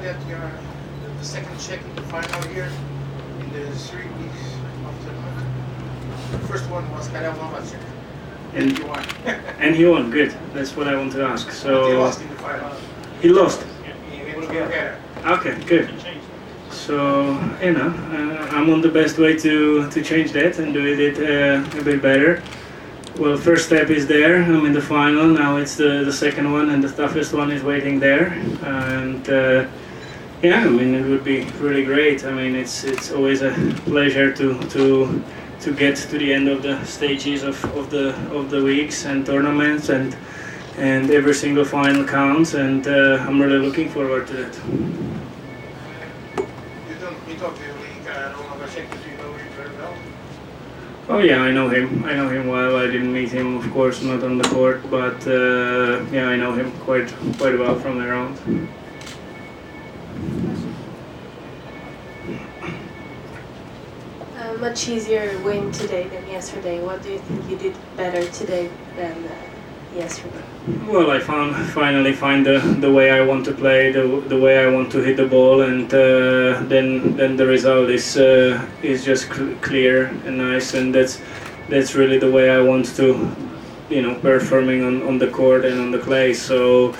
that you are the second check in the final here in the 3 weeks of the tournament. The first one was check. And he won. And he won, good. That's what I want to ask. So he lost in the final. He lost? In Bulgaria. Okay, good. So, I'm on the best way to change that and do it a bit better. Well, first step is there. I'm in the final. Now it's the second one, and the toughest one is waiting there. And yeah, I mean, it would be really great. I mean, it's always a pleasure to get to the end of the stages of the weeks and tournaments, and every single final counts, and I'm really looking forward to that. You talk to your league, do you know him very well? Oh yeah, I know him. I know him well. I didn't meet him, of course, not on the court, but yeah, I know him quite well from around. Much easier win today than yesterday. What do you think you did better today than yesterday? Well, I finally find the way I want to play, the way I want to hit the ball, and then the result is just clear and nice, and that's really the way I want to, performing on the court and on the clay. So,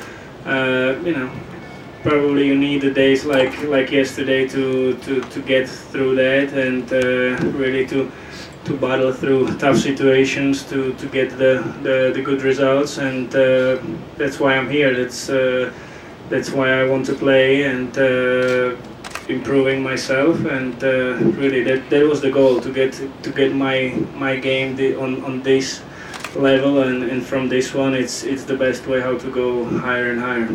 probably you need the days like yesterday to get through that, and really to battle through tough situations to get the good results, and that's why I'm here. That's why I want to play and improving myself, and really that was the goal, to get my game on this level, and from this one it's the best way how to go higher and higher.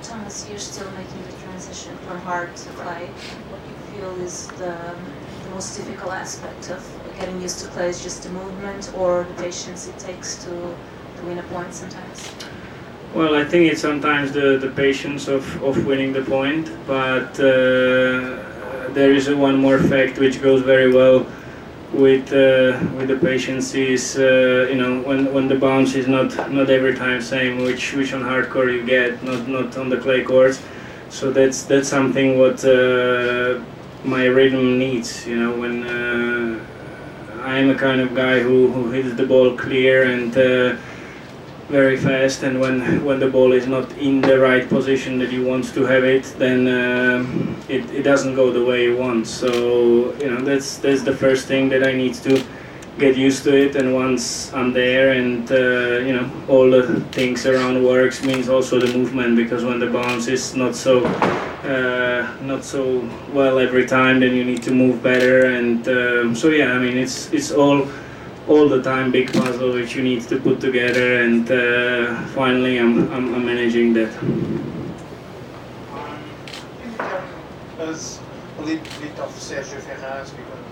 Tomas, you're still making the transition from hard to clay. What do you feel is the most difficult aspect of getting used to clay? Is just the movement or the patience it takes to win a point sometimes? Well, I think it's sometimes the patience of winning the point, but there is one more fact which goes very well with the patience is when the bounce is not every time same, which on hardcore you get, not on the clay courts. So that's something what my rhythm needs. When I'm a kind of guy who hits the ball clear and very fast, and when the ball is not in the right position that you want to have it, then it doesn't go the way you want. So that's the first thing that I need to get used to it, and once I'm there, and all the things around works, means also the movement, because when the bounce is not so well every time, then you need to move better, and so yeah, I mean it's all the time big puzzle which you need to put together, and finally I'm managing that. Can you tell us a little bit of Sergio Ferraz, because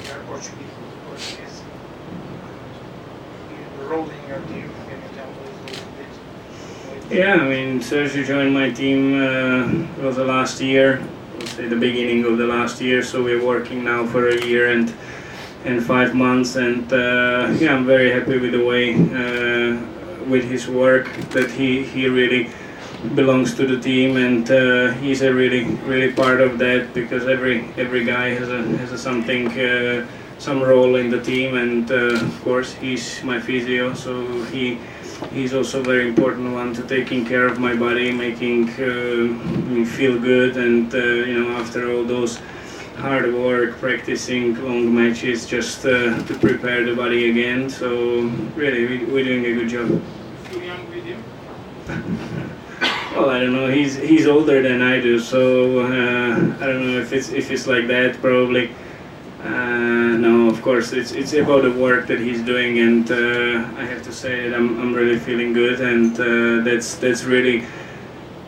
you're Portuguese, the role in your team? Can you tell us a little bit? Yeah, I mean, Sergio joined my team, it was the last year, let's say the beginning of the last year, so we're working now for a year and 5 months, and yeah, I'm very happy with the way, with his work, that he really belongs to the team, and he's a really part of that, because every guy has something, some role in the team, and of course he's my physio, so he's also a very important one to taking care of my body, making me feel good, and after all those hard work, practicing long matches, just to prepare the body again. So really, we're doing a good job. Feel young with him? Well, I don't know. He's older than I do, so I don't know if it's like that. Probably. No, of course it's about the work that he's doing, and I have to say that I'm really feeling good, and that's really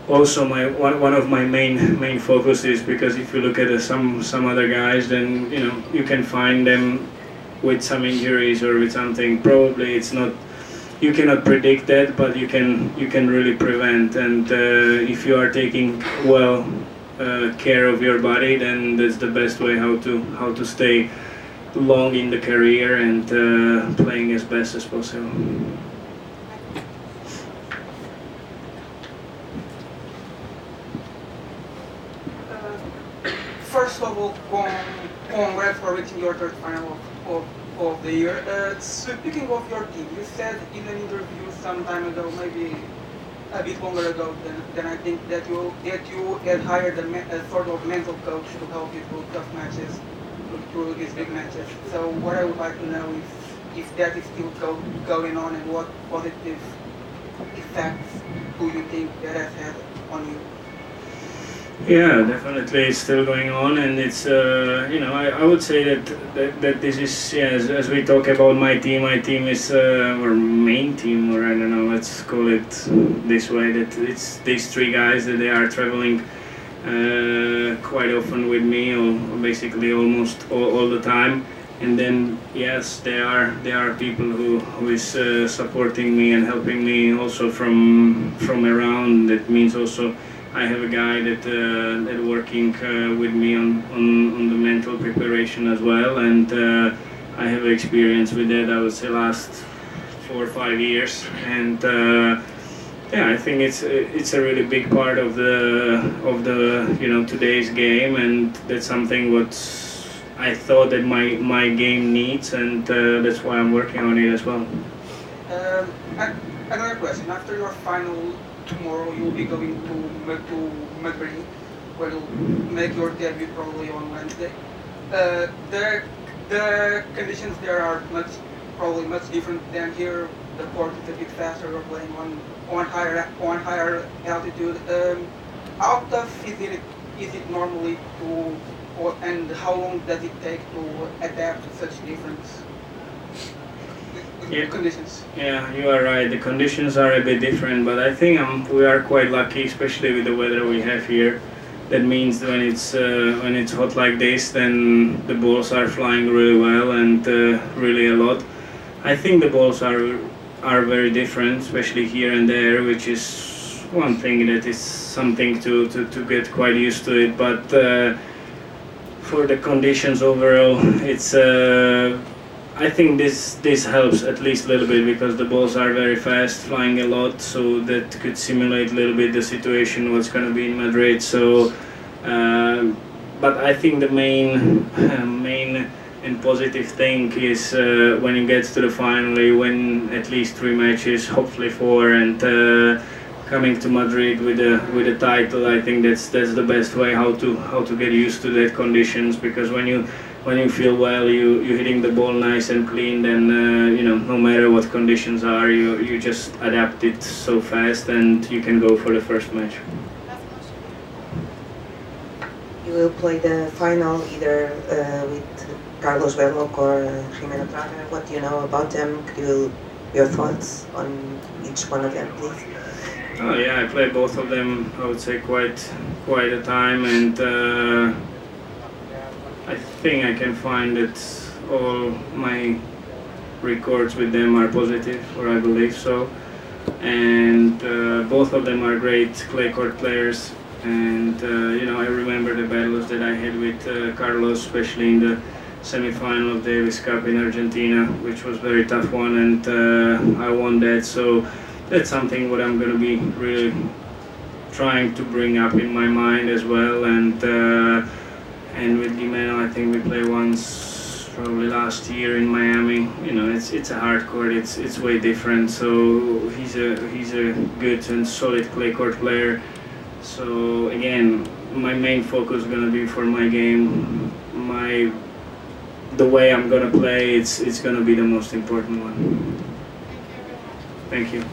also one of my main focuses, because if you look at some other guys, then you can find them with some injuries or with something. Probably it's not, you cannot predict that, but you can really prevent, and if you are taking care of your body, then that's the best way how to stay long in the career and playing as best as possible. First of all, congrats for reaching your third final of the year. Speaking of your team, you said in an interview some time ago, maybe a bit longer ago than I think, that you had hired a sort of mental coach to help you through tough matches, through these big matches. So what I would like to know is if that is still going on, and what positive effects do you think that has had on you? Yeah, definitely, it's still going on, and it's you know, I would say that this is, yeah, as we talk about my team is our main team, or I don't know, let's call it this way, that it's these three guys that they are traveling quite often with me, or basically almost all the time. And then yes, there are people who is supporting me and helping me also from around. That means also I have a guy that working with me on the mental preparation as well, and I have experience with that, I would say, last 4 or 5 years, and yeah, I think it's a really big part of the you know, today's game, and that's something what I thought that my game needs, and that's why I'm working on it as well. Another question. After your final tomorrow, you'll be going to Madrid, where you'll make your debut probably on Wednesday. The conditions there are probably much different than here. The court is a bit faster. You're playing on higher altitude. How tough is it normally and how long does it take to adapt to such different conditions? Yeah, you are right. The conditions are a bit different, but I think we are quite lucky, especially with the weather we have here. That means when it's hot like this, then the balls are flying really well, and really a lot. I think the balls are very different, especially here and there, which is one thing that is something to get quite used to it. But for the conditions overall, it's I think this helps at least a little bit, because the balls are very fast, flying a lot, so that could simulate a little bit the situation what's going to be in Madrid. So, but I think the main and positive thing is when you get to the final, you win at least 3 matches, hopefully 4, and coming to Madrid with a title. I think that's the best way how to get used to that conditions, because when you feel well, you're hitting the ball nice and clean, then you know, no matter what conditions are, you just adapt it so fast, and you can go for the first match. You will play the final either with Carlos Berdych or Jimena Trager. What do you know about them? Your thoughts on each one of them, please? Oh yeah, I played both of them, I would say, quite a time, and I think I can find that all my records with them are positive, or I believe so. And both of them are great clay court players. And you know, I remember the battles that I had with Carlos, especially in the semi-final of the Davis Cup in Argentina, which was a very tough one, and I won that. So that's something what I'm going to be really trying to bring up in my mind as well. And with Jimena, I think we played once, probably last year in Miami. You know, it's a hard court. It's way different. So he's a good and solid clay court player. So again, my main focus is gonna be for my game. The way I'm gonna play, it's gonna be the most important one. Thank you.